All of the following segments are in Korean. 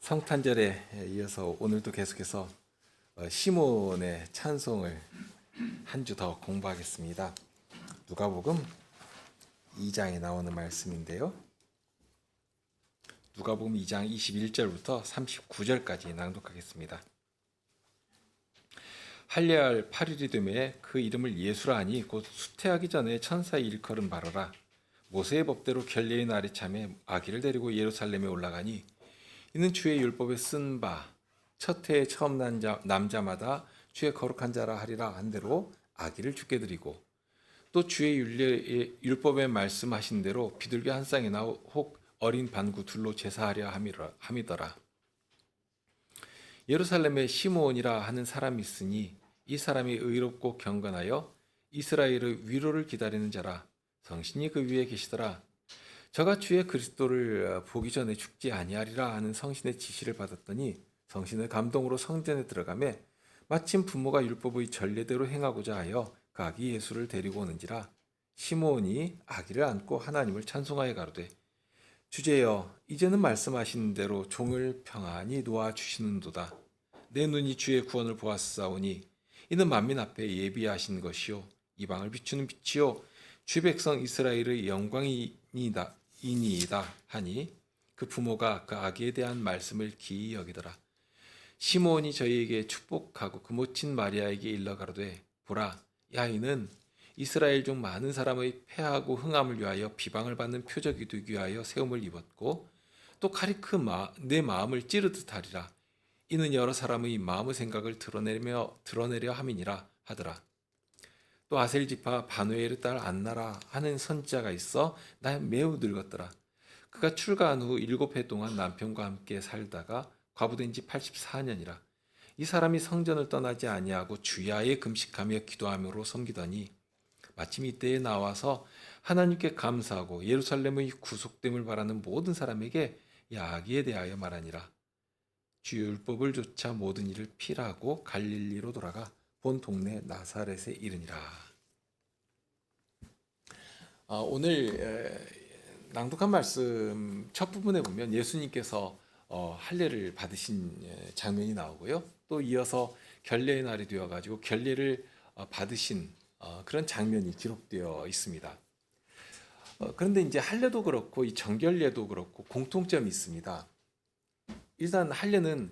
성탄절에 이어서 오늘도 계속해서 시몬의 찬송을 한 주 더 공부하겠습니다. 누가복음 2장에 나오는 말씀인데요. 누가복음 2장 21절부터 39절까지 낭독하겠습니다. 할례할 8일이 되매 그 이름을 예수라 하니 곧 수태하기 전에 천사의 일컬음 바로라. 모세의 법대로 결례의 날이 참에 아기를 데리고 예루살렘에 올라가니 이는 주의 율법에 쓴 바 첫 해에 처음 난 남자마다 주의 거룩한 자라 하리라 한 대로 아기를 죽게 드리고 또 주의 율법에 말씀하신 대로 비둘기 한 쌍이나 혹 어린 반구 둘로 제사하려 함이더라. 예루살렘에 시므온이라 하는 사람이 있으니 이 사람이 의롭고 경건하여 이스라엘의 위로를 기다리는 자라. 성신이 그 위에 계시더라. 저가 주의 그리스도를 보기 전에 죽지 아니하리라 하는 성신의 지시를 받았더니 성신의 감동으로 성전에 들어가매 마침 부모가 율법의 전례대로 행하고자 하여 그 아기 예수를 데리고 오는지라. 시므온이 아기를 안고 하나님을 찬송하여 가로되 주제여 이제는 말씀하신 대로 종을 평안히 놓아 주시는도다. 내 눈이 주의 구원을 보았사오니 이는 만민 앞에 예비하신 것이요 이방을 비추는 빛이요 주 백성 이스라엘의 영광이니이다 하니 그 부모가 그 아기에 대한 말씀을 기이 여기더라. 시므온이 저희에게 축복하고 그 모친 마리아에게 일러 가로되 보라 이 아이는 이스라엘 중 많은 사람의 패하고 흥함을 위하여 비방을 받는 표적이 되기 위하여 세움을 입었고 또 칼이 내 마음을 찌르듯 하리라. 이는 여러 사람의 마음의 생각을 드러내려 함이니라 하더라. 또 아셀 지파 바누엘의 딸 안나라 하는 선지자가 있어 나 매우 늙었더라. 그가 출가한 후 7해 동안 남편과 함께 살다가 과부된 지 84년이라. 이 사람이 성전을 떠나지 아니하고 주야에 금식하며 기도하므로 섬기더니 마침 이때에 나와서 하나님께 감사하고 예루살렘의 구속됨을 바라는 모든 사람에게 이 아기에 대하여 말하니라. 주 율법을 조차 모든 일을 필하고 갈릴리로 돌아가 본 동네 나사렛에 이르니라. 오늘 낭독한 말씀 첫 부분에 보면 예수님께서 할례를 받으신 장면이 나오고요. 또 이어서 결례의 날이 되어가지고 결례를 받으신 그런 장면이 기록되어 있습니다. 그런데 이제 할례도 그렇고 이 정결례도 그렇고 공통점이 있습니다. 일단 할례는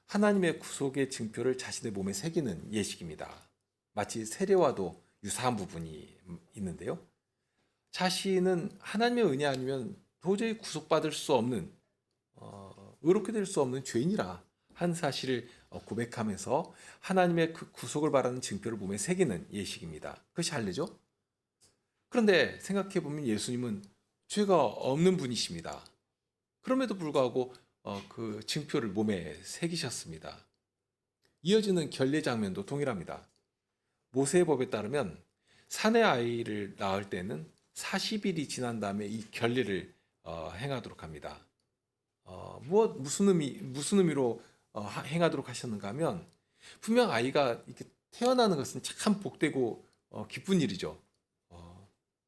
하나님의 구속의 증표를 자신의 몸에 새기는 예식입니다. 마치 세례와도 유사한 부분이 있는데요. 자신은 하나님의 은혜 아니면 도저히 구속받을 수 없는 의롭게 될 수 없는 죄인이라 한 사실을 고백하면서 하나님의 그 구속을 바라는 증표를 몸에 새기는 예식입니다. 그것이 할례죠. 그런데 생각해보면 예수님은 죄가 없는 분이십니다. 그럼에도 불구하고 그 증표를 몸에 새기셨습니다. 이어지는 결례 장면도 동일합니다. 모세의 법에 따르면 사내 아이를 낳을 때는 40일이 지난 다음에 이 결례를 행하도록 합니다. 무슨 의미로 행하도록 하셨는가 하면 분명 아이가 이렇게 태어나는 것은 참 복되고 기쁜 일이죠.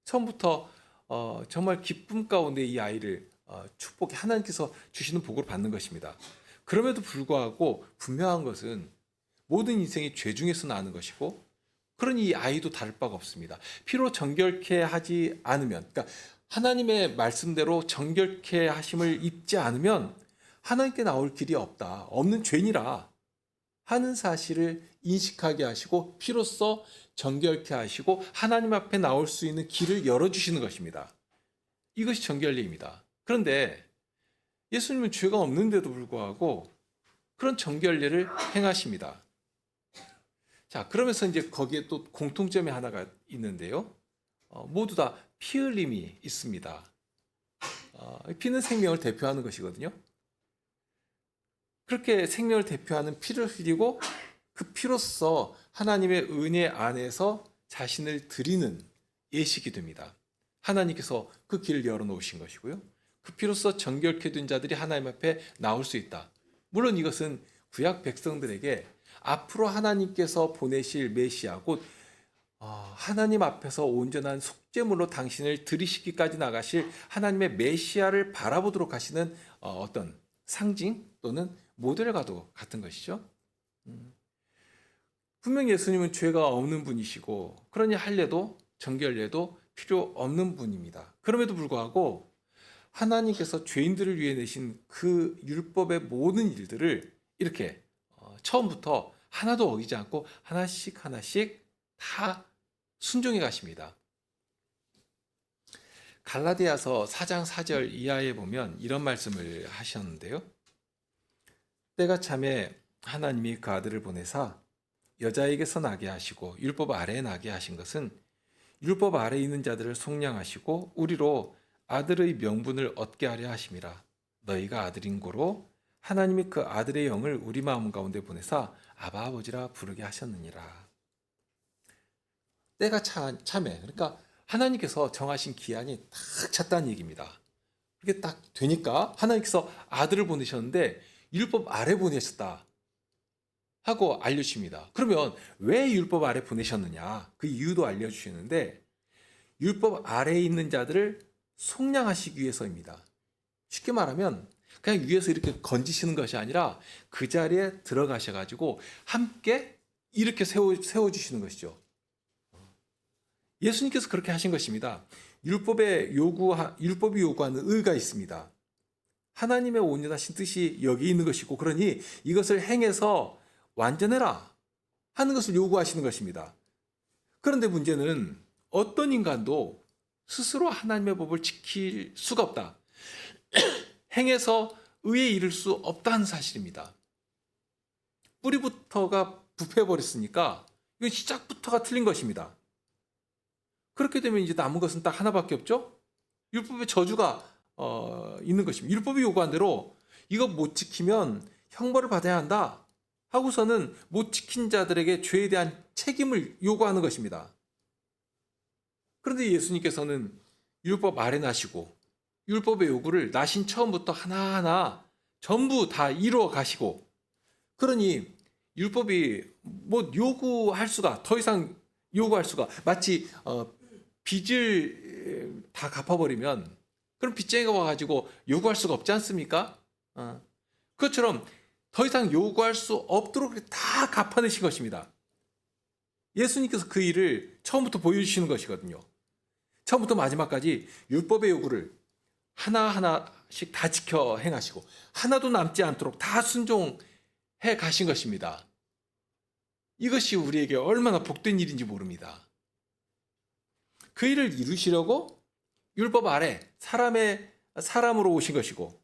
처음부터 정말 기쁨 가운데 이 아이를 축복이 하나님께서 주시는 복을 받는 것입니다. 그럼에도 불구하고 분명한 것은 모든 인생이 죄 중에서 나는 것이고 그러니 이 아이도 다를 바가 없습니다. 피로 정결케 하지 않으면, 그러니까 하나님의 말씀대로 정결케 하심을 입지 않으면 하나님께 나올 길이 없다. 없는 죄인이라 하는 사실을 인식하게 하시고 피로써 정결케 하시고 하나님 앞에 나올 수 있는 길을 열어주시는 것입니다. 이것이 정결례입니다. 그런데 예수님은 죄가 없는데도 불구하고 그런 정결례를 행하십니다. 자, 그러면서 이제 거기에 또 공통점이 하나가 있는데요. 모두 다 피 흘림이 있습니다. 피는 생명을 대표하는 것이거든요. 그렇게 생명을 대표하는 피를 흘리고 그 피로써 하나님의 은혜 안에서 자신을 드리는 예식이 됩니다. 하나님께서 그 길을 열어놓으신 것이고요. 그 피로써 정결케 된 자들이 하나님 앞에 나올 수 있다. 물론 이것은 구약 백성들에게 앞으로 하나님께서 보내실 메시아 곧 하나님 앞에서 온전한 속죄물로 당신을 들이시기까지 나가실 하나님의 메시아를 바라보도록 하시는 어떤 상징 또는 모델과도 같은 것이죠. 분명 예수님은 죄가 없는 분이시고 그러니 할례도 정결례도 필요 없는 분입니다. 그럼에도 불구하고 하나님께서 죄인들을 위해 내신 그 율법의 모든 일들을 이렇게 처음부터 하나도 어기지 않고 하나씩 하나씩 다 순종해 가십니다. 갈라디아서 4장 4절 이하에 보면 이런 말씀을 하셨는데요. 때가 참에 하나님이 그 아들을 보내사 여자에게서 나게 하시고 율법 아래에 나게 하신 것은 율법 아래에 있는 자들을 속량하시고 우리로 아들의 명분을 얻게 하려 하심이라. 너희가 아들인 고로 하나님이 그 아들의 영을 우리 마음 가운데 보내사 아바 아버지라 부르게 하셨느니라. 때가 참에, 그러니까 하나님께서 정하신 기한이 딱 찼다는 얘기입니다. 그게 딱 되니까 하나님께서 아들을 보내셨는데 율법 아래 보내셨다 하고 알려주십니다. 그러면 왜 율법 아래 보내셨느냐? 그 이유도 알려주시는데 율법 아래에 있는 자들을 속량하시기 위해서입니다. 쉽게 말하면 그냥 위에서 이렇게 건지시는 것이 아니라 그 자리에 들어가셔가지고 함께 이렇게 세워주시는 것이죠. 예수님께서 그렇게 하신 것입니다. 율법이 요구하는 의가 있습니다. 하나님의 온전하신 뜻이 여기 있는 것이고 그러니 이것을 행해서 완전해라 하는 것을 요구하시는 것입니다. 그런데 문제는 어떤 인간도 스스로 하나님의 법을 지킬 수가 없다. 행해서 의에 이를 수 없다는 사실입니다. 뿌리부터가 부패해버렸으니까 이건 시작부터가 틀린 것입니다. 그렇게 되면 이제 남은 것은 딱 하나밖에 없죠? 율법의 저주가 있는 것입니다. 율법이 요구한 대로 이거 못 지키면 형벌을 받아야 한다 하고서는 못 지킨 자들에게 죄에 대한 책임을 요구하는 것입니다. 그런데 예수님께서는 율법 아래 나시고 율법의 요구를 나신 처음부터 하나하나 전부 다 이루어 가시고 그러니 율법이 뭐 요구할 수가 더 이상 요구할 수가 마치 빚을 다 갚아버리면 그럼 빚쟁이가 와가지고 요구할 수가 없지 않습니까? 그것처럼 더 이상 요구할 수 없도록 다 갚아내신 것입니다. 예수님께서 그 일을 처음부터 보여주시는 것이거든요. 처음부터 마지막까지 율법의 요구를 하나하나씩 다 지켜 행하시고 하나도 남지 않도록 다 순종해 가신 것입니다. 이것이 우리에게 얼마나 복된 일인지 모릅니다. 그 일을 이루시려고 율법 아래 사람으로 오신 것이고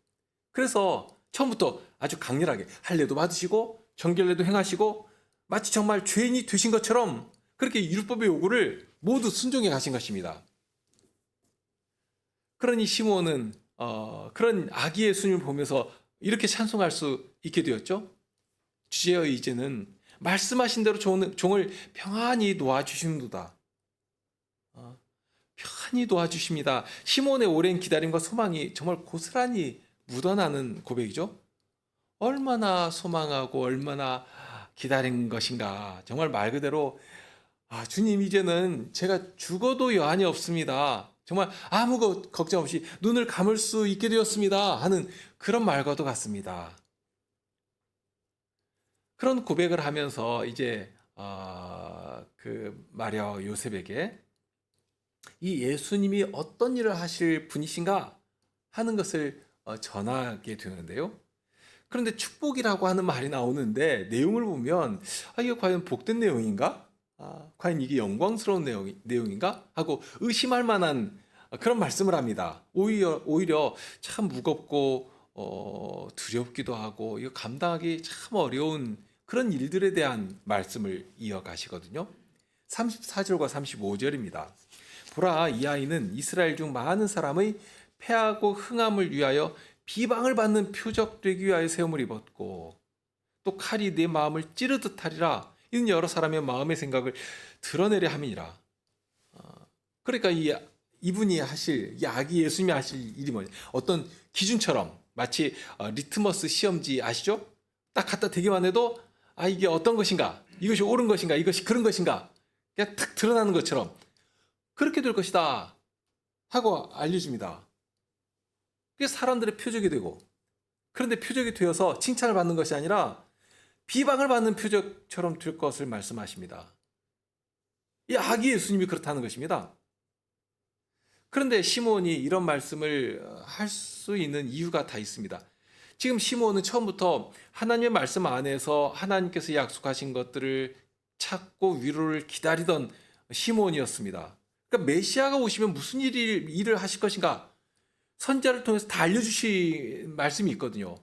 그래서 처음부터 아주 강렬하게 할례도 받으시고 정결례도 행하시고 마치 정말 죄인이 되신 것처럼 그렇게 율법의 요구를 모두 순종해 가신 것입니다. 그러니 시므온은 그런 아기 예수님을 보면서 이렇게 찬송할 수 있게 되었죠. 주제여 이제는 말씀하신 대로 종을 평안히 놓아주시는도다. 편히 도와주십니다. 시몬의 오랜 기다림과 소망이 정말 고스란히 묻어나는 고백이죠. 얼마나 소망하고 얼마나 기다린 것인가. 정말 말 그대로 주님 이제는 제가 죽어도 여한이 없습니다. 정말 아무 걱정 없이 눈을 감을 수 있게 되었습니다 하는 그런 말과도 같습니다. 그런 고백을 하면서 이제 그 마리아와 요셉에게 이 예수님이 어떤 일을 하실 분이신가 하는 것을 전하게 되는데요. 그런데 축복이라고 하는 말이 나오는데 내용을 보면 이게 과연 복된 내용인가? 과연 이게 영광스러운 내용인가? 하고 의심할 만한 그런 말씀을 합니다. 오히려 참 무겁고 두렵기도 하고 이거 감당하기 참 어려운 그런 일들에 대한 말씀을 이어가시거든요. 34절과 35절입니다. 보라, 이 아이는 이스라엘 중 많은 사람의 패하고 흥함을 위하여 비방을 받는 표적 되기 위하여 세움을 입었고 또 칼이 내 마음을 찌르듯 하리라. 이는 여러 사람의 마음의 생각을 드러내려 함이니라. 그러니까 이분이 하실, 이 아기 예수님이 하실 일이 뭐냐? 어떤 기준처럼 마치 리트머스 시험지 아시죠? 딱 갖다 대기만 해도 이게 어떤 것인가? 이것이 옳은 것인가? 이것이 그런 것인가? 그냥 탁 드러나는 것처럼 그렇게 될 것이다 하고 알려줍니다. 그게 사람들의 표적이 되고 그런데 표적이 되어서 칭찬을 받는 것이 아니라 비방을 받는 표적처럼 될 것을 말씀하십니다. 이 아기 예수님이 그렇다는 것입니다. 그런데 시몬이 이런 말씀을 할 수 있는 이유가 다 있습니다. 지금 시몬은 처음부터 하나님의 말씀 안에서 하나님께서 약속하신 것들을 찾고 위로를 기다리던 시몬이었습니다. 그러니까 메시아가 오시면 무슨 일을 하실 것인가? 선지자를 통해서 다 알려주신 말씀이 있거든요.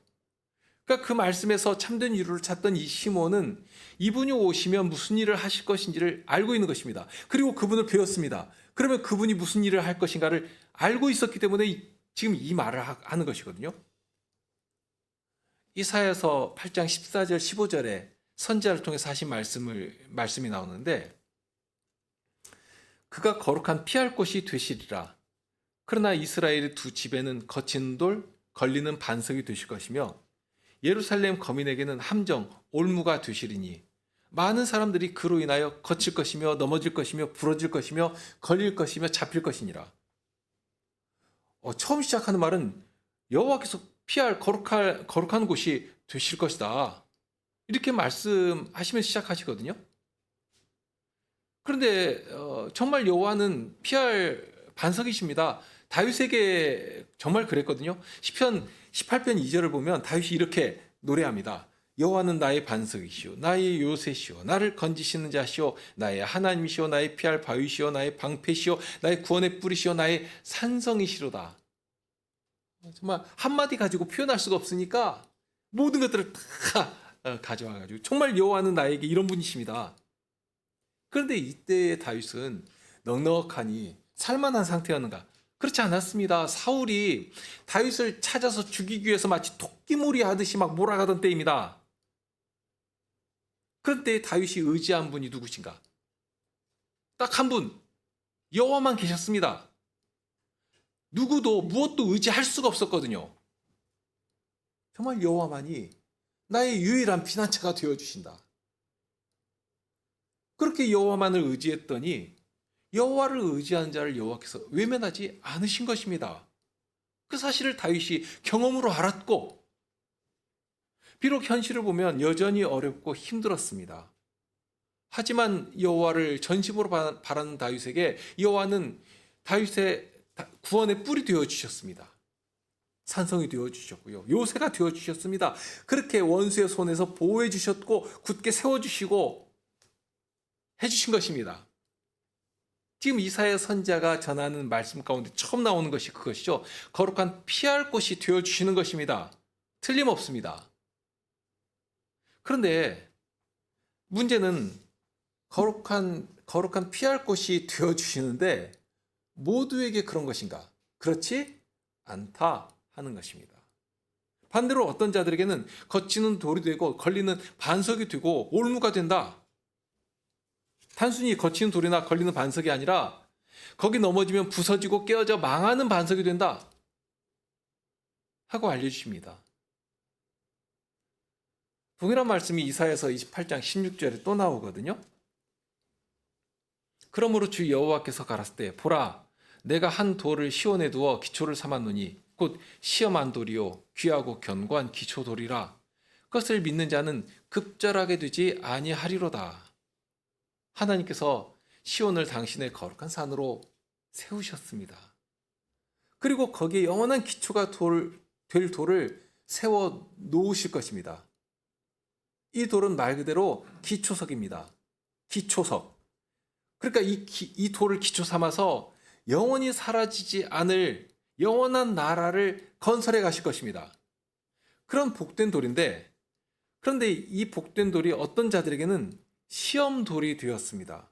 그러니까 그 말씀에서 참된 위로를 찾던 이 시몬은 이분이 오시면 무슨 일을 하실 것인지를 알고 있는 것입니다. 그리고 그분을 배웠습니다. 그러면 그분이 무슨 일을 할 것인가를 알고 있었기 때문에 지금 이 말을 하는 것이거든요. 이사야서 8장 14절 15절에 선지자를 통해서 하신 말씀이 나오는데, 그가 거룩한 피할 곳이 되시리라. 그러나 이스라엘의 두 집에는 거친 돌, 걸리는 반석이 되실 것이며 예루살렘 거민에게는 함정, 올무가 되시리니 많은 사람들이 그로 인하여 거칠 것이며 넘어질 것이며 부러질 것이며 걸릴 것이며 잡힐 것이니라. 처음 시작하는 말은 여호와께서 피할 거룩한 곳이 되실 것이다. 이렇게 말씀하시면 시작하시거든요. 그런데 정말 여호와는 피할 반석이십니다. 다윗에게 정말 그랬거든요. 시편 18편 2절을 보면 다윗이 이렇게 노래합니다. 여호와는 나의 반석이시오, 나의 요새시오, 나를 건지시는 자시오, 나의 하나님이시오, 나의 피할 바위시오, 나의 방패시오, 나의 구원의 뿌리시오, 나의 산성이시로다. 정말 한마디 가지고 표현할 수가 없으니까 모든 것들을 다 가져와가지고 정말 여호와는 나에게 이런 분이십니다. 그런데 이때의 다윗은 넉넉하니 살만한 상태였는가? 그렇지 않았습니다. 사울이 다윗을 찾아서 죽이기 위해서 마치 토끼몰이 하듯이 막 몰아가던 때입니다. 그런데 다윗이 의지한 분이 누구신가? 딱 한 분, 여호와만 계셨습니다. 누구도 무엇도 의지할 수가 없었거든요. 정말 여호와만이 나의 유일한 피난처가 되어주신다. 그렇게 여호와만을 의지했더니 여호와를 의지하는 자를 여호와께서 외면하지 않으신 것입니다. 그 사실을 다윗이 경험으로 알았고, 비록 현실을 보면 여전히 어렵고 힘들었습니다. 하지만 여호와를 전심으로 바라는 다윗에게 여호와는 다윗의 구원의 뿔이 되어주셨습니다. 산성이 되어주셨고요. 요새가 되어주셨습니다. 그렇게 원수의 손에서 보호해 주셨고 굳게 세워주시고 해주신 것입니다. 지금 이사야 선지자가 전하는 말씀 가운데 처음 나오는 것이 그것이죠. 거룩한 피할 곳이 되어주시는 것입니다. 틀림없습니다. 그런데 문제는 거룩한 피할 곳이 되어주시는데 모두에게 그런 것인가? 그렇지 않다 하는 것입니다. 반대로 어떤 자들에게는 거치는 돌이 되고 걸리는 반석이 되고 올무가 된다. 단순히 거치는 돌이나 걸리는 반석이 아니라 거기 넘어지면 부서지고 깨어져 망하는 반석이 된다 하고 알려주십니다. 동일한 말씀이 이사야서 28장 16절에 또 나오거든요. 그러므로 주 여호와께서 가라사대 보라, 내가 한 돌을 시온에 두어 기초를 삼았노니 곧 시험한 돌이요 귀하고 견고한 기초돌이라. 그것을 믿는 자는 급절하게 되지 아니하리로다. 하나님께서 시온을 당신의 거룩한 산으로 세우셨습니다. 그리고 거기에 영원한 기초가 될 돌을 세워 놓으실 것입니다. 이 돌은 말 그대로 기초석입니다. 기초석. 그러니까 이 돌을 기초 삼아서 영원히 사라지지 않을 영원한 나라를 건설해 가실 것입니다. 그런 복된 돌인데, 그런데 이 복된 돌이 어떤 자들에게는 시험돌이 되었습니다.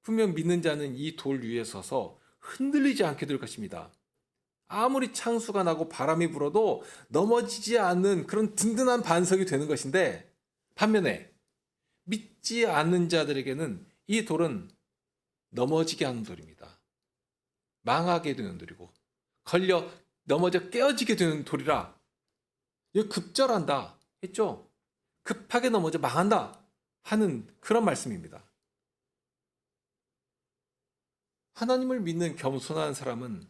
분명 믿는 자는 이 돌 위에 서서 흔들리지 않게 될 것입니다. 아무리 창수가 나고 바람이 불어도 넘어지지 않는 그런 든든한 반석이 되는 것인데, 반면에 믿지 않는 자들에게는 이 돌은 넘어지게 하는 돌입니다. 망하게 되는 돌이고 걸려 넘어져 깨어지게 되는 돌이라. 이거 급절한다 했죠? 급하게 넘어져 망한다 하는 그런 말씀입니다. 하나님을 믿는 겸손한 사람은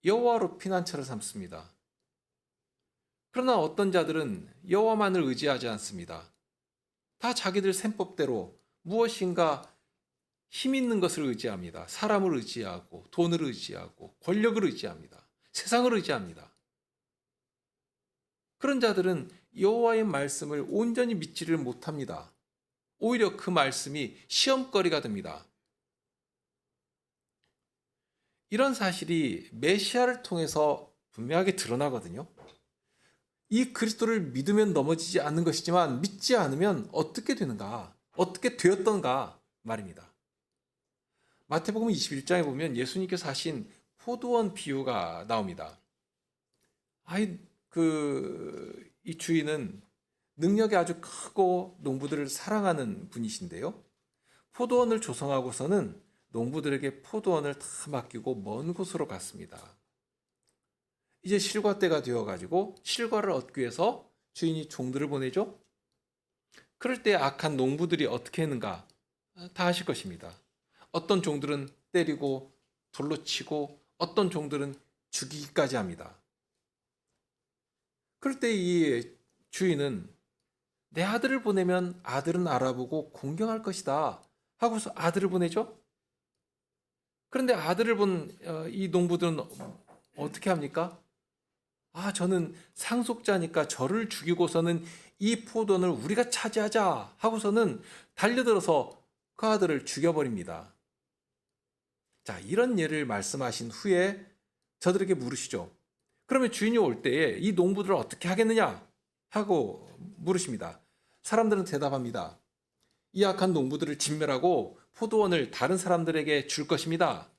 여호와로 피난처를 삼습니다. 그러나 어떤 자들은 여호와만을 의지하지 않습니다. 다 자기들 셈법대로 무엇인가 힘 있는 것을 의지합니다. 사람을 의지하고 돈을 의지하고 권력을 의지합니다. 세상을 의지합니다. 그런 자들은 여호와의 말씀을 온전히 믿지를 못합니다. 오히려 그 말씀이 시험거리가 됩니다. 이런 사실이 메시아를 통해서 분명하게 드러나거든요. 이 그리스도를 믿으면 넘어지지 않는 것이지만 믿지 않으면 어떻게 되는가? 어떻게 되었던가 말입니다. 마태복음 21장에 보면 예수님께서 하신 포도원 비유가 나옵니다. 이 주인은 능력이 아주 크고 농부들을 사랑하는 분이신데요. 포도원을 조성하고서는 농부들에게 포도원을 다 맡기고 먼 곳으로 갔습니다. 이제 실과 때가 되어가지고 실과를 얻기 위해서 주인이 종들을 보내죠. 그럴 때 악한 농부들이 어떻게 했는가 다 아실 것입니다. 어떤 종들은 때리고 돌로 치고 어떤 종들은 죽이기까지 합니다. 그럴 때 이 주인은 내 아들을 보내면 아들은 알아보고 공경할 것이다 하고서 아들을 보내죠. 그런데 아들을 본 이 농부들은 어떻게 합니까? 저는 상속자니까 저를 죽이고서는 이 포도원을 우리가 차지하자 하고서는 달려들어서 그 아들을 죽여버립니다. 자, 이런 예를 말씀하신 후에 저들에게 물으시죠. 그러면 주인이 올 때에 이 농부들을 어떻게 하겠느냐 하고 물으십니다. 사람들은 대답합니다. 이 악한 농부들을 진멸하고 포도원을 다른 사람들에게 줄 것입니다.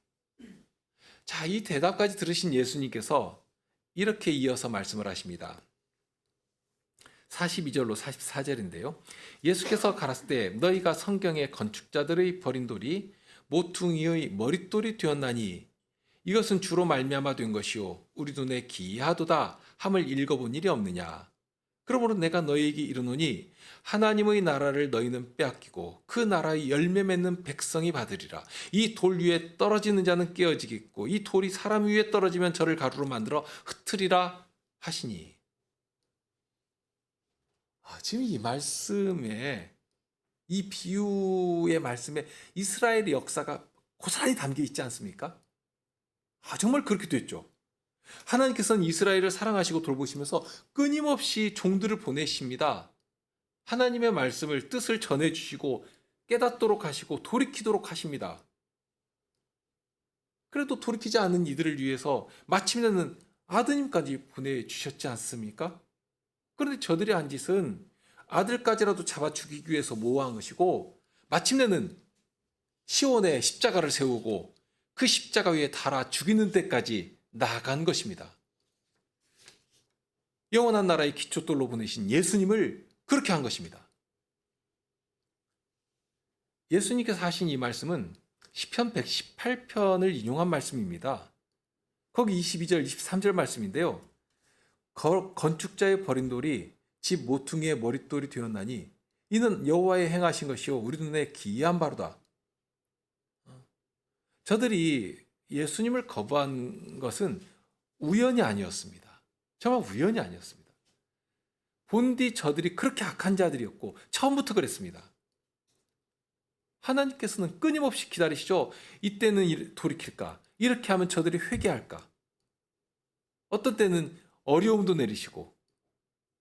자, 이 대답까지 들으신 예수님께서 이렇게 이어서 말씀을 하십니다. 42절로 44절인데요. 예수께서 가라사대 때 너희가 성경의 건축자들의 버린 돌이 모퉁이의 머릿돌이 되었나니 이것은 주로 말미암아 된 것이요 우리 눈에 기이하도다 함을 읽어본 일이 없느냐. 그러므로 내가 너희에게 이르노니 하나님의 나라를 너희는 빼앗기고 그 나라의 열매 맺는 백성이 받으리라. 이 돌 위에 떨어지는 자는 깨어지겠고 이 돌이 사람 위에 떨어지면 저를 가루로 만들어 흩으리라 하시니. 지금 이 말씀에 이 비유의 말씀에 이스라엘의 역사가 고스란히 담겨 있지 않습니까? 정말 그렇게 됐죠. 하나님께서는 이스라엘을 사랑하시고 돌보시면서 끊임없이 종들을 보내십니다. 하나님의 말씀을 뜻을 전해주시고 깨닫도록 하시고 돌이키도록 하십니다. 그래도 돌이키지 않는 이들을 위해서 마침내는 아드님까지 보내주셨지 않습니까? 그런데 저들이 한 짓은 아들까지라도 잡아 죽이기 위해서 모호한 것이고 마침내는 시온에 십자가를 세우고 그 십자가 위에 달아 죽이는 데까지 나아간 것입니다. 영원한 나라의 기초돌로 보내신 예수님을 그렇게 한 것입니다. 예수님께서 하신 이 말씀은 시편 118편을 인용한 말씀입니다. 거기 22절, 23절 말씀인데요. 건축자의 버린 돌이 집 모퉁이의 머릿돌이 되었나니 이는 여호와의 행하신 것이요 우리 눈에 기이한 바로다. 저들이 예수님을 거부한 것은 우연이 아니었습니다. 정말 우연이 아니었습니다. 본디 저들이 그렇게 악한 자들이었고 처음부터 그랬습니다. 하나님께서는 끊임없이 기다리시죠. 이때는 돌이킬까? 이렇게 하면 저들이 회개할까? 어떤 때는 어려움도 내리시고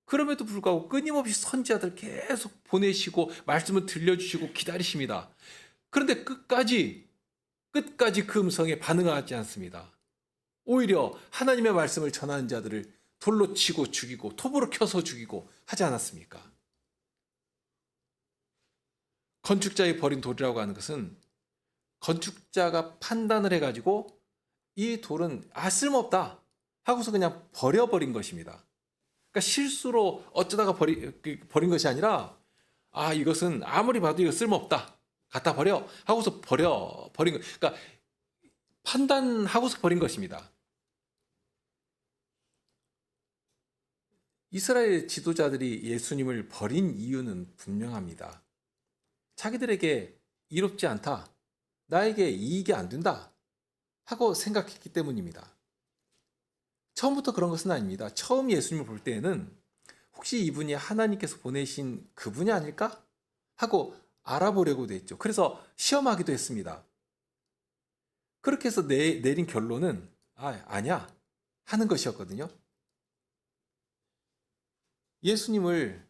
그럼에도 불구하고 끊임없이 선지자들 계속 보내시고 말씀을 들려주시고 기다리십니다. 그런데 끝까지 그 음성에 반응하지 않습니다. 오히려 하나님의 말씀을 전하는 자들을 돌로 치고 죽이고 톱으로 켜서 죽이고 하지 않았습니까? 건축자의 버린 돌이라고 하는 것은 건축자가 판단을 해가지고 이 돌은 쓸모없다 하고서 그냥 버려버린 것입니다. 그러니까 실수로 어쩌다가 버린 것이 아니라 이것은 아무리 봐도 이거 쓸모없다 갖다 버려 하고서 버린 것. 그러니까 판단하고서 버린 것입니다. 이스라엘 지도자들이 예수님을 버린 이유는 분명합니다. 자기들에게 이롭지 않다, 나에게 이익이 안 된다 하고 생각했기 때문입니다. 처음부터 그런 것은 아닙니다. 처음 예수님을 볼 때에는 혹시 이분이 하나님께서 보내신 그분이 아닐까? 하고 알아보려고 했죠. 그래서 시험하기도 했습니다. 그렇게 해서 내린 결론은 아니야 하는 것이었거든요. 예수님은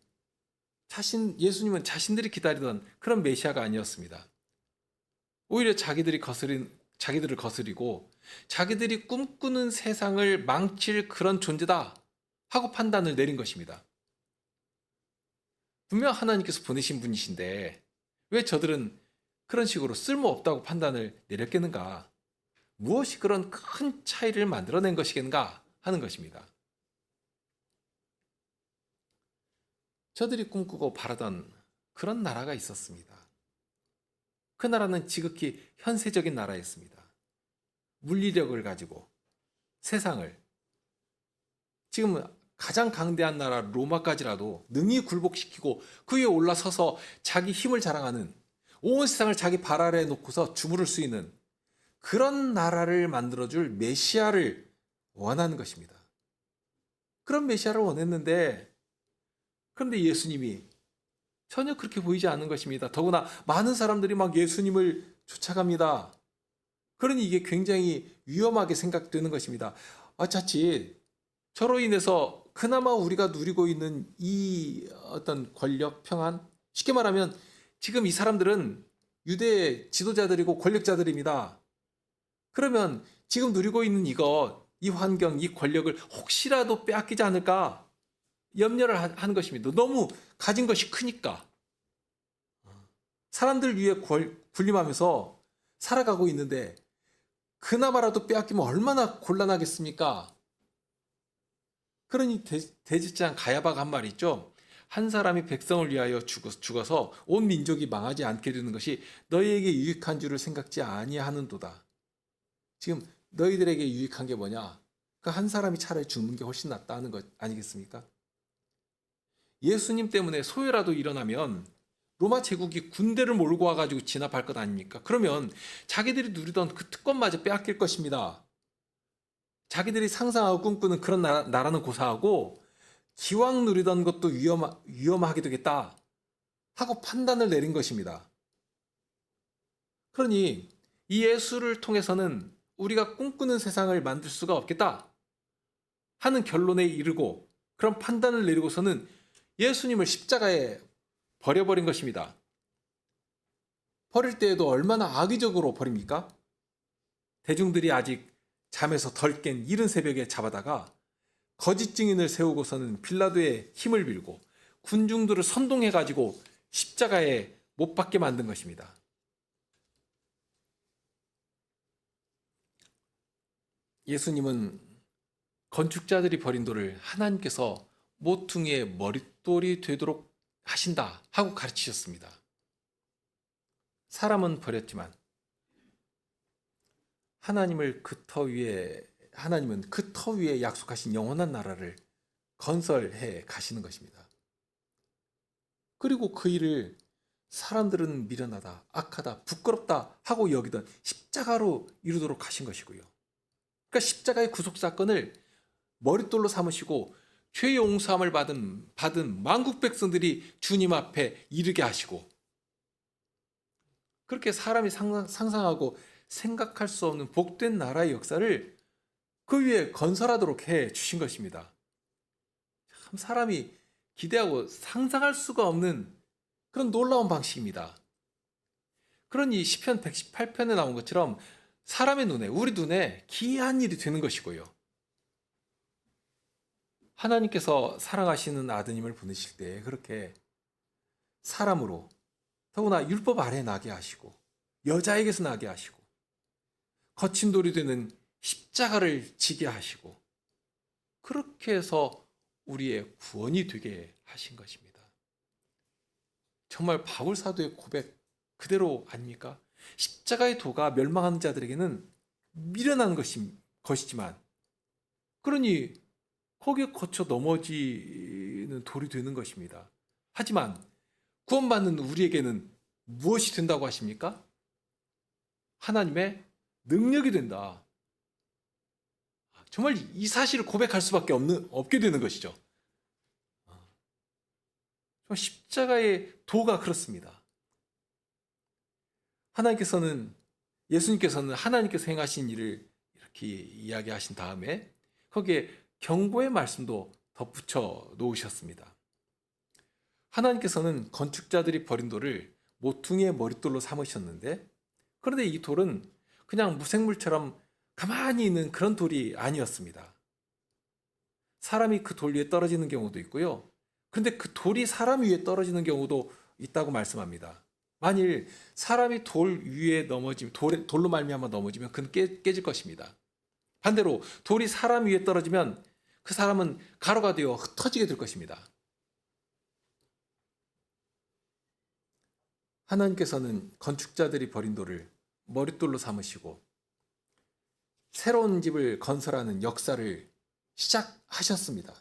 자신들이 기다리던 그런 메시아가 아니었습니다. 오히려 자기들을 거스리고 자기들이 꿈꾸는 세상을 망칠 그런 존재다 하고 판단을 내린 것입니다. 분명 하나님께서 보내신 분이신데 왜 저들은 그런 식으로 쓸모없다고 판단을 내렸겠는가? 무엇이 그런 큰 차이를 만들어낸 것이겠는가 하는 것입니다. 저들이 꿈꾸고 바라던 그런 나라가 있었습니다. 그 나라는 지극히 현세적인 나라였습니다. 물리력을 가지고 세상을 지금 가장 강대한 나라 로마까지라도 능히 굴복시키고 그 위에 올라서서 자기 힘을 자랑하는 온 세상을 자기 발 아래에 놓고서 주무를 수 있는 그런 나라를 만들어줄 메시아를 원하는 것입니다. 그런 메시아를 원했는데 그런데 예수님이 전혀 그렇게 보이지 않는 것입니다. 더구나 많은 사람들이 막 예수님을 쫓아갑니다. 그러니 이게 굉장히 위험하게 생각되는 것입니다. 자칫 저로 인해서 그나마 우리가 누리고 있는 이 어떤 권력, 평안, 쉽게 말하면 지금 이 사람들은 유대 지도자들이고 권력자들입니다. 그러면 지금 누리고 있는 이 환경, 이 권력을 혹시라도 빼앗기지 않을까 염려를 하는 것입니다. 너무 가진 것이 크니까. 사람들 위에 군림하면서 살아가고 있는데 그나마라도 빼앗기면 얼마나 곤란하겠습니까? 그러니 대제사장 가야바가 한 말이 있죠. 한 사람이 백성을 위하여 죽어서 온 민족이 망하지 않게 되는 것이 너희에게 유익한 줄을 생각지 아니하는도다. 지금 너희들에게 유익한 게 뭐냐? 그 한 사람이 차라리 죽는 게 훨씬 낫다는 것 아니겠습니까? 예수님 때문에 소외라도 일어나면 로마 제국이 군대를 몰고 와가지고 진압할 것 아닙니까? 그러면 자기들이 누리던 그 특권마저 빼앗길 것입니다. 자기들이 상상하고 꿈꾸는 그런 나라는 고사하고 기왕 누리던 것도 위험하게 되겠다 하고 판단을 내린 것입니다. 그러니 이 예수를 통해서는 우리가 꿈꾸는 세상을 만들 수가 없겠다 하는 결론에 이르고 그런 판단을 내리고서는 예수님을 십자가에 버려버린 것입니다. 버릴 때에도 얼마나 악의적으로 버립니까? 대중들이 아직 잠에서 덜 깬 이른 새벽에 잡아다가 거짓 증인을 세우고서는 빌라도의 힘을 빌고 군중들을 선동해가지고 십자가에 못 박게 만든 것입니다. 예수님은 건축자들이 버린 돌을 하나님께서 모퉁이의 머릿돌이 되도록 하신다 하고 가르치셨습니다. 사람은 버렸지만 하나님은 그 터 위에 약속하신 영원한 나라를 건설해 가시는 것입니다. 그리고 그 일을 사람들은 미련하다, 악하다, 부끄럽다 하고 여기던 십자가로 이루도록 하신 것이고요. 그러니까 십자가의 구속 사건을 머릿돌로 삼으시고 죄 용서함을 받은 만국 백성들이 주님 앞에 이르게 하시고 그렇게 사람이 상상하고 생각할 수 없는 복된 나라의 역사를 그 위에 건설하도록 해 주신 것입니다. 참 사람이 기대하고 상상할 수가 없는 그런 놀라운 방식입니다. 그러니 시편 118편에 나온 것처럼 사람의 눈에, 우리 눈에 기이한 일이 되는 것이고요. 하나님께서 사랑하시는 아드님을 보내실 때 그렇게 사람으로 더구나 율법 아래 나게 하시고 여자에게서 나게 하시고 거친 돌이 되는 십자가를 지게 하시고 그렇게 해서 우리의 구원이 되게 하신 것입니다. 정말 바울 사도의 고백 그대로 아닙니까? 십자가의 도가 멸망하는 자들에게는 미련한 것이지만 그러니 거기에 거쳐 넘어지는 돌이 되는 것입니다. 하지만 구원받는 우리에게는 무엇이 된다고 하십니까? 하나님의 능력이 된다. 정말 이 사실을 고백할 수밖에 없게 되는 것이죠. 십자가의 도가 그렇습니다. 예수님께서는 하나님께서 행하신 일을 이렇게 이야기하신 다음에 거기에 경고의 말씀도 덧붙여 놓으셨습니다. 하나님께서는 건축자들이 버린 돌을 모퉁이의 머릿돌로 삼으셨는데, 그런데 이 돌은 그냥 무생물처럼 가만히 있는 그런 돌이 아니었습니다. 사람이 그 돌 위에 떨어지는 경우도 있고요. 그런데 그 돌이 사람 위에 떨어지는 경우도 있다고 말씀합니다. 만일 사람이 돌 위에 넘어지면, 돌로 말미암아 넘어지면 그는 깨질 것입니다. 반대로 돌이 사람 위에 떨어지면 그 사람은 가루가 되어 흩어지게 될 것입니다. 하나님께서는 건축자들이 버린 돌을 머릿돌로 삼으시고 새로운 집을 건설하는 역사를 시작하셨습니다.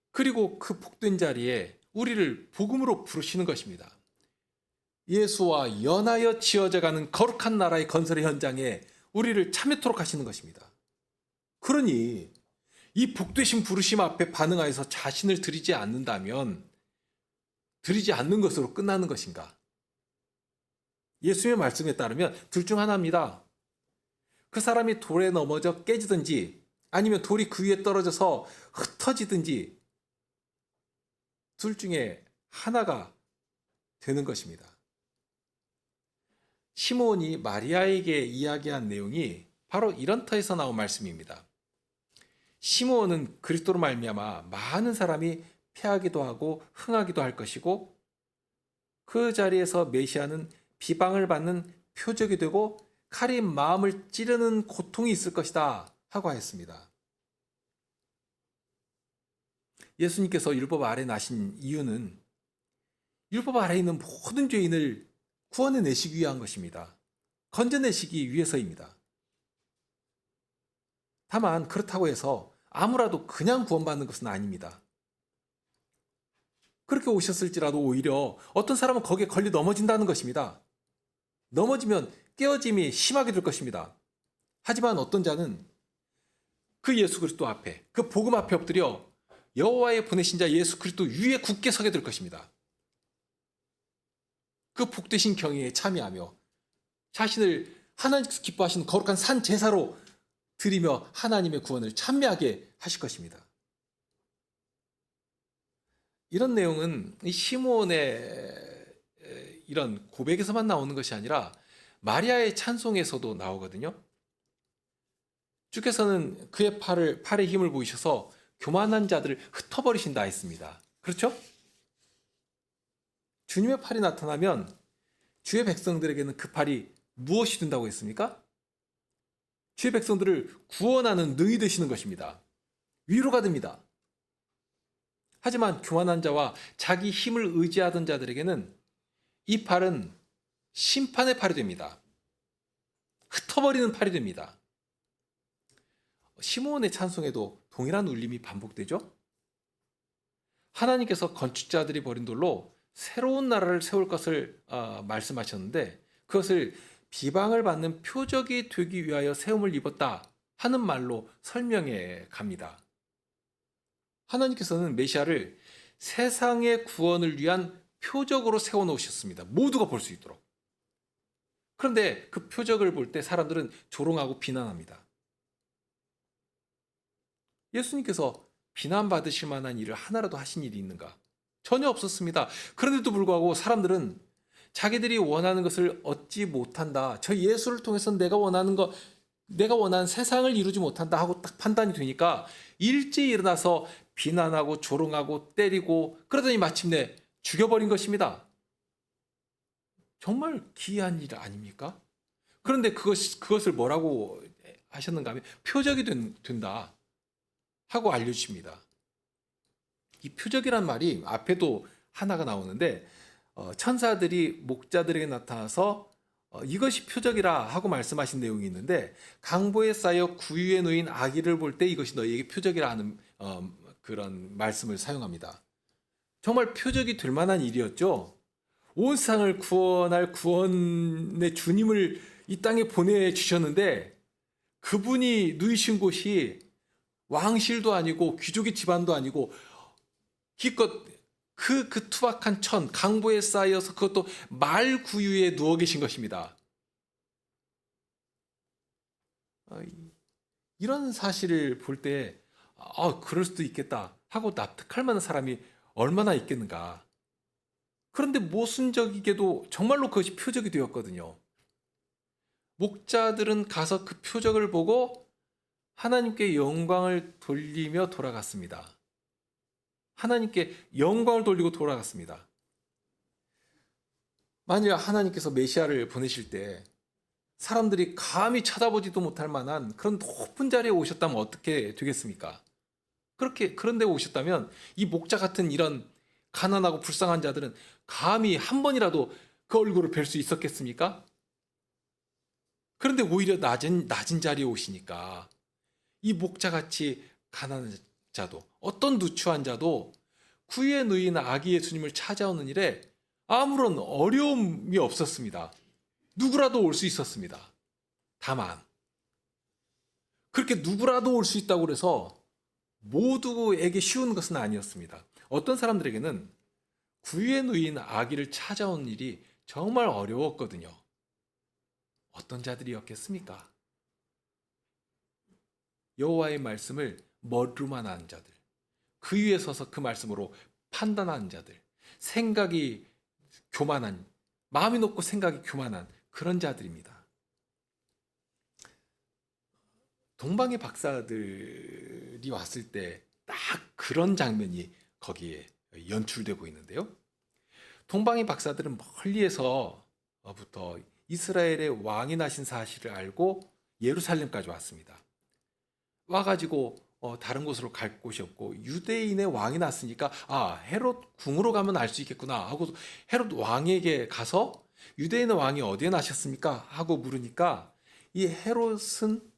그리고 그 복된 자리에 우리를 복음으로 부르시는 것입니다. 예수와 연하여 지어져가는 거룩한 나라의 건설의 현장에 우리를 참여토록 하시는 것입니다. 그러니 이 복되신 부르심 앞에 반응하여서 자신을 드리지 않는다면 드리지 않는 것으로 끝나는 것인가? 예수님의 말씀에 따르면 둘 중 하나입니다. 그 사람이 돌에 넘어져 깨지든지 아니면 돌이 그 위에 떨어져서 흩어지든지 둘 중에 하나가 되는 것입니다. 시므온이 마리아에게 이야기한 내용이 바로 이런 터에서 나온 말씀입니다. 시므온은 그리스도로 말미암아 많은 사람이 패하기도 하고 흥하기도 할 것이고 그 자리에서 메시아는 비방을 받는 표적이 되고 칼이 마음을 찌르는 고통이 있을 것이다 하고 하였습니다. 예수님께서 율법 아래 나신 이유는 율법 아래 있는 모든 죄인을 구원해내시기 위한 것입니다. 건져내시기 위해서입니다. 다만 그렇다고 해서 아무라도 그냥 구원받는 것은 아닙니다. 그렇게 오셨을지라도 오히려 어떤 사람은 거기에 걸려 넘어진다는 것입니다. 넘어지면 깨어짐이 심하게 될 것입니다. 하지만 어떤 자는 그 예수 그리스도 앞에, 그 복음 앞에 엎드려 여호와의 보내신 자 예수 그리스도 위에 굳게 서게 될 것입니다. 그 복되신 경외에 참여하며 자신을 하나님께서 기뻐하시는 거룩한 산 제사로 드리며 하나님의 구원을 찬미하게 하실 것입니다. 이런 내용은 이 시므온의 이런 고백에서만 나오는 것이 아니라 마리아의 찬송에서도 나오거든요. 주께서는 그의 팔에 힘을 보이셔서 교만한 자들을 흩어버리신다 했습니다. 그렇죠? 주님의 팔이 나타나면 주의 백성들에게는 그 팔이 무엇이 된다고 했습니까? 주의 백성들을 구원하는 능이 되시는 것입니다. 위로가 됩니다. 하지만 교만한 자와 자기 힘을 의지하던 자들에게는 이 팔은 심판의 팔이 됩니다. 흩어버리는 팔이 됩니다. 시므온의 찬송에도 동일한 울림이 반복되죠. 하나님께서 건축자들이 버린 돌로 새로운 나라를 세울 것을 말씀하셨는데 그것을 비방을 받는 표적이 되기 위하여 세움을 입었다 하는 말로 설명해 갑니다. 하나님께서는 메시아를 세상의 구원을 위한 표적으로 세워놓으셨습니다. 모두가 볼 수 있도록. 그런데 그 표적을 볼 때 사람들은 조롱하고 비난합니다. 예수님께서 비난받으실 만한 일을 하나라도 하신 일이 있는가? 전혀 없었습니다. 그런데도 불구하고 사람들은 자기들이 원하는 것을 얻지 못한다. 저 예수를 통해서 내가 원하는 세상을 이루지 못한다 하고 딱 판단이 되니까 일제히 일어나서 비난하고 조롱하고 때리고 그러더니 마침내 죽여버린 것입니다. 정말 기이한 일 아닙니까? 그런데 그것을 뭐라고 하셨는가 하면 표적이 된다 하고 알려주십니다. 이 표적이란 말이 앞에도 하나가 나오는데 천사들이 목자들에게 나타나서 이것이 표적이라 하고 말씀하신 내용이 있는데 강보에 쌓여 구유에 놓인 아기를 볼 때 이것이 너희에게 표적이라 하는 그런 말씀을 사용합니다. 정말 표적이 될 만한 일이었죠. 온 세상을 구원할 구원의 주님을 이 땅에 보내주셨는데 그분이 누이신 곳이 왕실도 아니고 귀족의 집안도 아니고 기껏 그 투박한 천, 강보에 쌓여서 그것도 말구유에 누워 계신 것입니다. 이런 사실을 볼 때, 그럴 수도 있겠다 하고 납득할 만한 사람이 얼마나 있겠는가. 그런데 모순적이게도 정말로 그것이 표적이 되었거든요. 목자들은 가서 그 표적을 보고 하나님께 영광을 돌리며 돌아갔습니다. 하나님께 영광을 돌리고 돌아갔습니다. 만약 하나님께서 메시아를 보내실 때 사람들이 감히 쳐다보지도 못할 만한 그런 높은 자리에 오셨다면 어떻게 되겠습니까? 그런데 오셨다면 이 목자 같은 이런 가난하고 불쌍한 자들은 감히 한 번이라도 그 얼굴을 뵐 수 있었겠습니까? 그런데 오히려 낮은 자리에 오시니까 이 목자같이 가난한 자도 어떤 누추한 자도 구유에 누인 아기 예수님을 찾아오는 일에 아무런 어려움이 없었습니다. 누구라도 올 수 있었습니다. 다만 그렇게 누구라도 올 수 있다고 해서 모두에게 쉬운 것은 아니었습니다. 어떤 사람들에게는 구유에 누인 아기를 찾아온 일이 정말 어려웠거든요. 어떤 자들이었겠습니까? 여호와의 말씀을 머리로만 아는 자들, 그 위에 서서 그 말씀으로 판단하는 자들, 생각이 교만한, 마음이 높고 생각이 교만한 그런 자들입니다. 동방의 박사들이 왔을 때 딱 그런 장면이 거기에 연출되고 있는데요. 동방의 박사들은 멀리에서부터 이스라엘의 왕이 나신 사실을 알고 예루살렘까지 왔습니다. 와가지고 다른 곳으로 갈 곳이 없고 유대인의 왕이 났으니까 헤롯 궁으로 가면 알 수 있겠구나 하고 헤롯 왕에게 가서 유대인의 왕이 어디에 나셨습니까? 하고 물으니까 이 헤롯은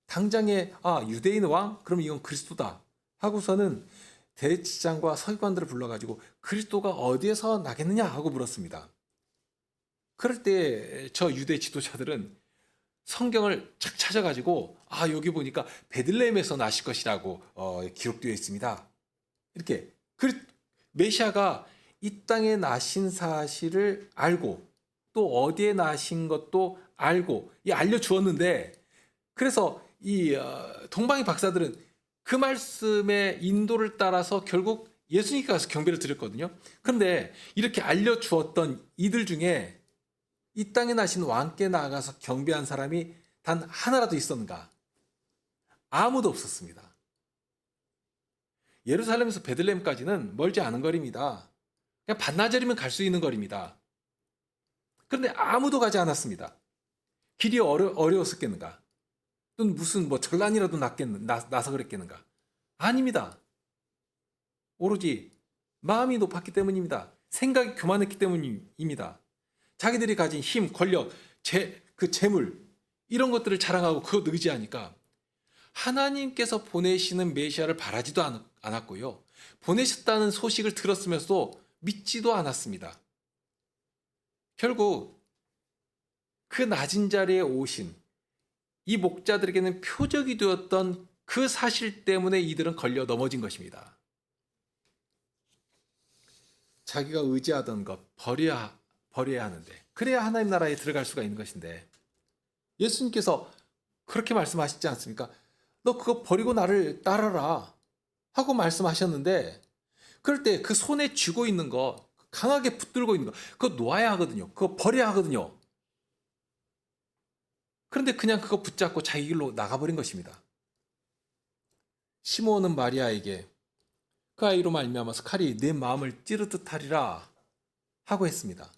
당장에 유대인의 왕? 그럼 이건 그리스도다 하고서는 대제사장과 서기관들을 불러가지고 그리스도가 어디에서 나겠느냐 하고 물었습니다. 그럴 때 저 유대 지도자들은 성경을 착 찾아가지고 여기 보니까 베들레헴에서 나실 것이라고 기록되어 있습니다. 이렇게 메시아가 이 땅에 나신 사실을 알고 또 어디에 나신 것도 알고 알려주었는데 그래서 이 동방의 박사들은 그 말씀의 인도를 따라서 결국 예수님께 가서 경배를 드렸거든요. 그런데 이렇게 알려주었던 이들 중에 이 땅에 나신 왕께 나아가서 경배한 사람이 단 하나라도 있었는가? 아무도 없었습니다. 예루살렘에서 베들레헴까지는 멀지 않은 거리입니다. 그냥 반나절이면 갈 수 있는 거리입니다. 그런데 아무도 가지 않았습니다. 길이 어려웠었겠는가? 또는 무슨 전란이라도 나서 그랬겠는가? 아닙니다. 오로지 마음이 높았기 때문입니다. 생각이 교만했기 때문입니다. 자기들이 가진 힘, 권력, 재물 이런 것들을 자랑하고 그것 의지하니까 하나님께서 보내시는 메시아를 바라지도 않았고요. 보내셨다는 소식을 들었으면서도 믿지도 않았습니다. 결국 그 낮은 자리에 오신 이 목자들에게는 표적이 되었던 그 사실 때문에 이들은 걸려 넘어진 것입니다. 자기가 의지하던 것 버려야 하는데 그래야 하나님 나라에 들어갈 수가 있는 것인데 예수님께서 그렇게 말씀하시지 않습니까? 너 그거 버리고 나를 따라라 하고 말씀하셨는데 그럴 때 그 손에 쥐고 있는 거 강하게 붙들고 있는 거 그거 놓아야 하거든요. 그거 버려야 하거든요. 그런데 그냥 그거 붙잡고 자기 길로 나가버린 것입니다. 시므온은 마리아에게 그 아이로 말미암아서 칼이 내 마음을 찌르듯 하리라 하고 했습니다.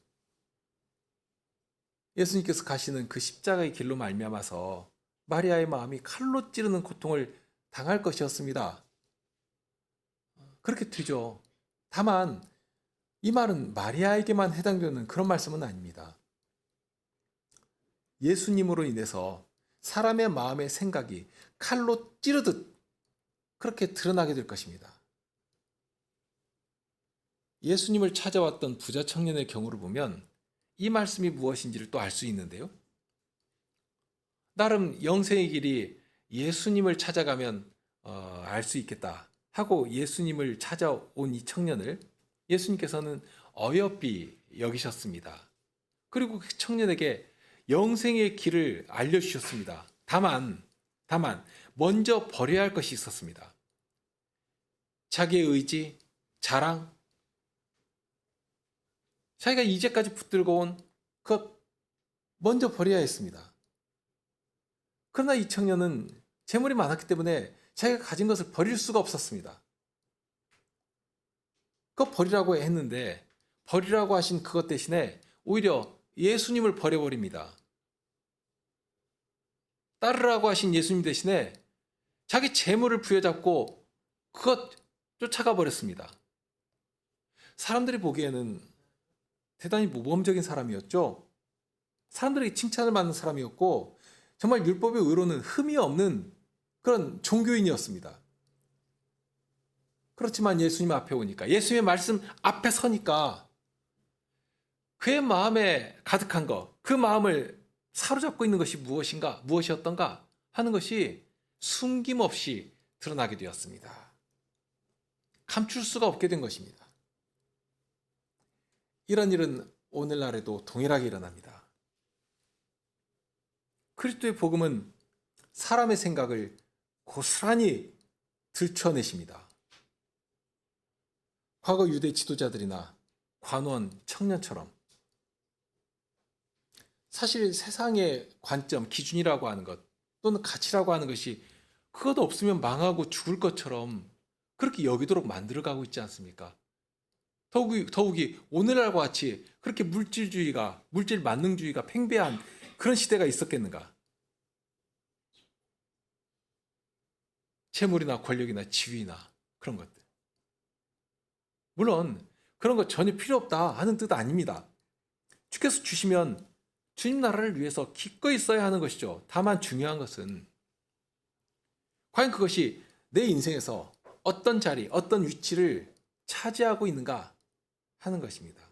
예수님께서 가시는 그 십자가의 길로 말미암아서 마리아의 마음이 칼로 찌르는 고통을 당할 것이었습니다. 그렇게 되죠. 다만 이 말은 마리아에게만 해당되는 그런 말씀은 아닙니다. 예수님으로 인해서 사람의 마음의 생각이 칼로 찌르듯 그렇게 드러나게 될 것입니다. 예수님을 찾아왔던 부자 청년의 경우를 보면 이 말씀이 무엇인지를 또 알 수 있는데요. 나름 영생의 길이 예수님을 찾아가면 알 수 있겠다 하고 예수님을 찾아온 이 청년을 예수님께서는 어여삐 여기셨습니다. 그리고 그 청년에게 영생의 길을 알려주셨습니다. 다만 먼저 버려야 할 것이 있었습니다. 자기의 의지, 자랑, 자기가 이제까지 붙들고 온 그것 먼저 버려야 했습니다. 그러나 이 청년은 재물이 많았기 때문에 자기가 가진 것을 버릴 수가 없었습니다. 그거 버리라고 했는데 버리라고 하신 그것 대신에 오히려 예수님을 버려버립니다. 따르라고 하신 예수님 대신에 자기 재물을 부여잡고 그것 쫓아가 버렸습니다. 사람들이 보기에는 대단히 모범적인 사람이었죠. 사람들에게 칭찬을 받는 사람이었고 정말 율법의 의로는 흠이 없는 그런 종교인이었습니다. 그렇지만 예수님 앞에 오니까 예수님의 말씀 앞에 서니까 그의 마음에 가득한 것, 그 마음을 사로잡고 있는 것이 무엇이었던가 하는 것이 숨김없이 드러나게 되었습니다. 감출 수가 없게 된 것입니다. 이런 일은 오늘날에도 동일하게 일어납니다. 그리스도의 복음은 사람의 생각을 고스란히 들춰내십니다. 과거 유대 지도자들이나 관원, 청년처럼 사실 세상의 관점, 기준이라고 하는 것 또는 가치라고 하는 것이 그것 없으면 망하고 죽을 것처럼 그렇게 여기도록 만들어가고 있지 않습니까? 더욱이 오늘날과 같이 그렇게 물질 만능주의가 팽배한 그런 시대가 있었겠는가? 재물이나 권력이나 지위나 그런 것들. 물론 그런 거 전혀 필요 없다 하는 뜻 아닙니다. 주께서 주시면 주님 나라를 위해서 기꺼이 써야 하는 것이죠. 다만 중요한 것은 과연 그것이 내 인생에서 어떤 자리, 어떤 위치를 차지하고 있는가 하는 것입니다.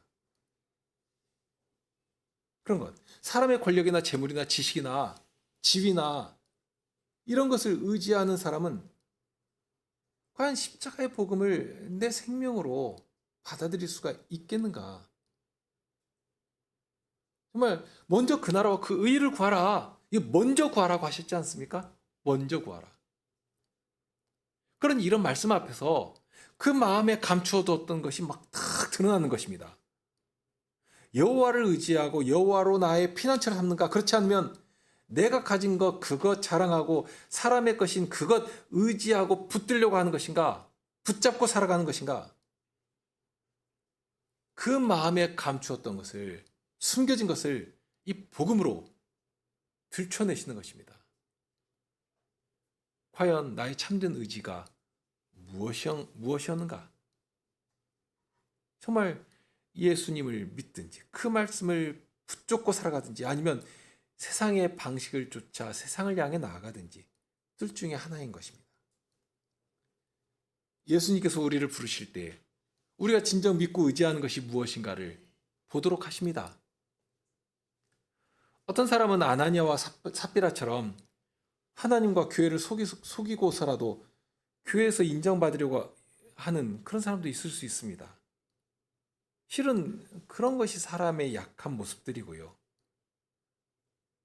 그런 것. 사람의 권력이나 재물이나 지식이나 지위나 이런 것을 의지하는 사람은 과연 십자가의 복음을 내 생명으로 받아들일 수가 있겠는가? 정말 먼저 그 나라와 그 의를 구하라. 이거 먼저 구하라고 하셨지 않습니까? 먼저 구하라. 그런 이런 말씀 앞에서 그 마음에 감추어뒀던 것이 막 탁 드러나는 것입니다. 여호와를 의지하고 여호와로 나의 피난처를 삼는가? 그렇지 않으면 내가 가진 것 그것 자랑하고 사람의 것인 그것 의지하고 붙들려고 하는 것인가? 붙잡고 살아가는 것인가? 그 마음에 감추었던 것을 숨겨진 것을 이 복음으로 들춰내시는 것입니다. 과연 나의 참된 의지가 무엇이었는가? 정말 예수님을 믿든지 그 말씀을 붙잡고 살아가든지 아니면 세상의 방식을 쫓아 세상을 향해 나아가든지 둘 중에 하나인 것입니다. 예수님께서 우리를 부르실 때 우리가 진정 믿고 의지하는 것이 무엇인가를 보도록 하십니다. 어떤 사람은 아나니아와 삽비라처럼 하나님과 교회를 속이고서라도 교회에서 인정받으려고 하는 그런 사람도 있을 수 있습니다. 실은 그런 것이 사람의 약한 모습들이고요.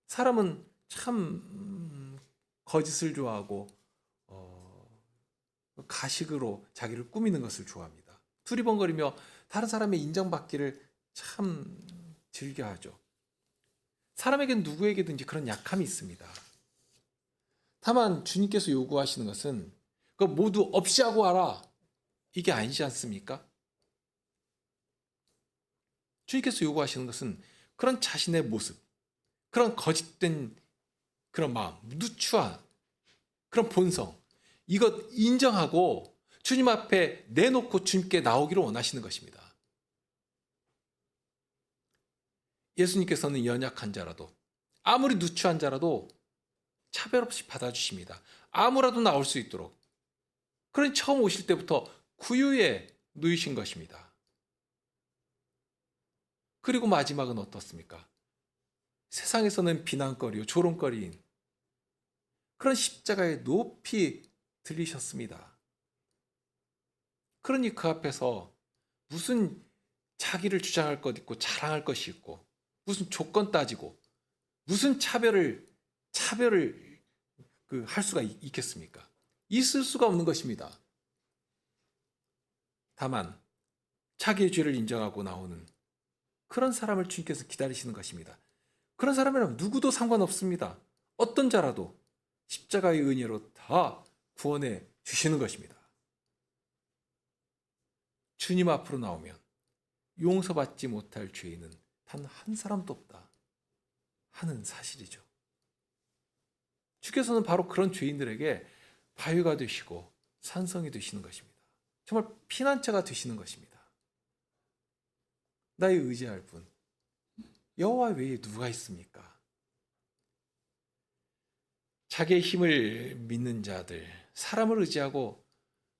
사람은 참 거짓을 좋아하고 가식으로 자기를 꾸미는 것을 좋아합니다. 두리번거리며 다른 사람의 인정받기를 참 즐겨하죠. 사람에겐 누구에게든지 그런 약함이 있습니다. 다만 주님께서 요구하시는 것은 그거 모두 없이 하고 와라. 이게 아니지 않습니까? 주님께서 요구하시는 것은 그런 자신의 모습, 그런 거짓된 그런 마음, 누추한 그런 본성, 이것 인정하고 주님 앞에 내놓고 주님께 나오기를 원하시는 것입니다. 예수님께서는 연약한 자라도 아무리 누추한 자라도 차별 없이 받아주십니다. 아무라도 나올 수 있도록. 그러니 처음 오실 때부터 구유에 누이신 것입니다. 그리고 마지막은 어떻습니까? 세상에서는 비난거리요, 조롱거리인 그런 십자가에 높이 들리셨습니다. 그러니 그 앞에서 무슨 자기를 주장할 것 있고 자랑할 것이 있고 무슨 조건 따지고 무슨 차별을 할 수가 있겠습니까? 있을 수가 없는 것입니다. 다만 자기의 죄를 인정하고 나오는 그런 사람을 주님께서 기다리시는 것입니다. 그런 사람이라면 누구도 상관없습니다. 어떤 자라도 십자가의 은혜로 다 구원해 주시는 것입니다. 주님 앞으로 나오면 용서받지 못할 죄인은 단 한 사람도 없다 하는 사실이죠. 주께서는 바로 그런 죄인들에게 바위가 되시고 산성이 되시는 것입니다. 정말 피난처가 되시는 것입니다. 나의 의지할 분 여호와 외에 누가 있습니까? 자기의 힘을 믿는 자들, 사람을 의지하고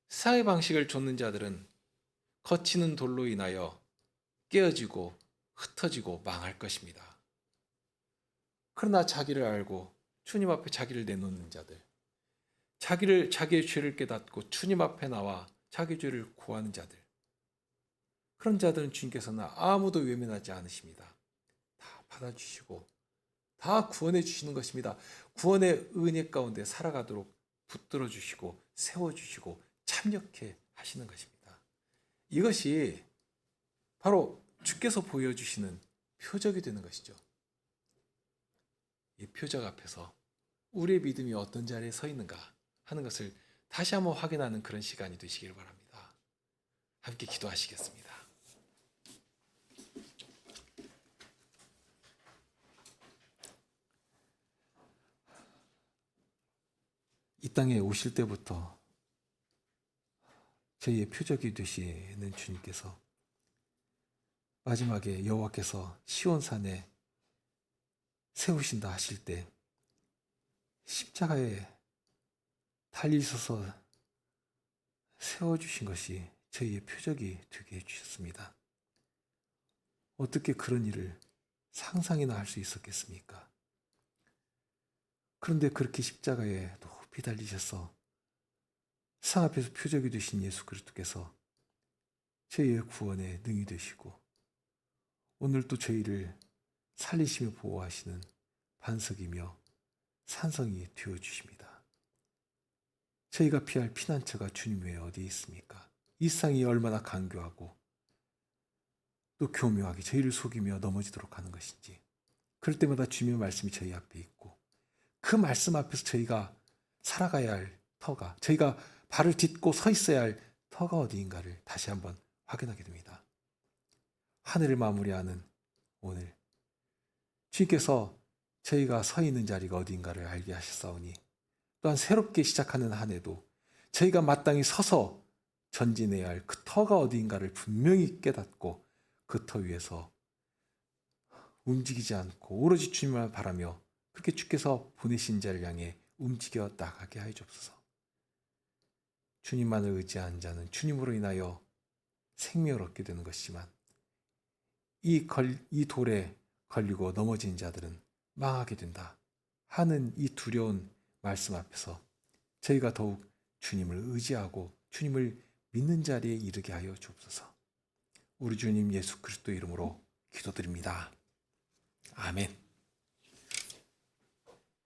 세상의 방식을 좇는 자들은 거치는 돌로 인하여 깨어지고 흩어지고 망할 것입니다. 그러나 자기를 알고 주님 앞에 자기를 내놓는 자들, 자기의 죄를 깨닫고 주님 앞에 나와 자기 죄를 구하는 자들, 그런 자들은 주님께서는 아무도 외면하지 않으십니다. 다 받아주시고 다 구원해 주시는 것입니다. 구원의 은혜 가운데 살아가도록 붙들어 주시고 세워주시고 참여케 하시는 것입니다. 이것이 바로 주께서 보여주시는 표적이 되는 것이죠. 이 표적 앞에서 우리의 믿음이 어떤 자리에 서 있는가 하는 것을 다시 한번 확인하는 그런 시간이 되시길 바랍니다. 함께 기도하시겠습니다. 이 땅에 오실 때부터 저희의 표적이 되시는 주님께서 마지막에 여호와께서 시온산에 세우신다 하실 때 십자가에 달리셔서 세워주신 것이 저희의 표적이 되게 해주셨습니다. 어떻게 그런 일을 상상이나 할 수 있었겠습니까? 그런데 그렇게 십자가에 높이 달리셔서 상 앞에서 표적이 되신 예수 그리스도께서 저희의 구원에 능히 되시고 오늘 또 저희를 살리시며 보호하시는 반석이며 산성이 되어주십니다. 저희가 피할 피난처가 주님 외에 어디 있습니까? 이 세상이 얼마나 간교하고 또 교묘하게 저희를 속이며 넘어지도록 하는 것인지 그럴 때마다 주님의 말씀이 저희 앞에 있고 그 말씀 앞에서 저희가 살아가야 할 터가 저희가 발을 딛고 서 있어야 할 터가 어디인가를 다시 한번 확인하게 됩니다. 한 해를 마무리하는 오늘 주님께서 저희가 서 있는 자리가 어디인가를 알게 하셨사오니 또한 새롭게 시작하는 한 해도 저희가 마땅히 서서 전진해야 할 그 터가 어디인가를 분명히 깨닫고 그 터 위에서 움직이지 않고 오로지 주님만 바라며 그렇게 주께서 보내신 자를 향해 움직여 나가게 하여 주옵소서. 주님만을 의지한 자는 주님으로 인하여 생명을 얻게 되는 것이지만 이 돌에 걸리고 넘어진 자들은 망하게 된다 하는 이 두려운 말씀 앞에서 저희가 더욱 주님을 의지하고 주님을 믿는 자리에 이르게 하여 주옵소서. 우리 주님 예수 그리스도 이름으로 기도드립니다. 아멘.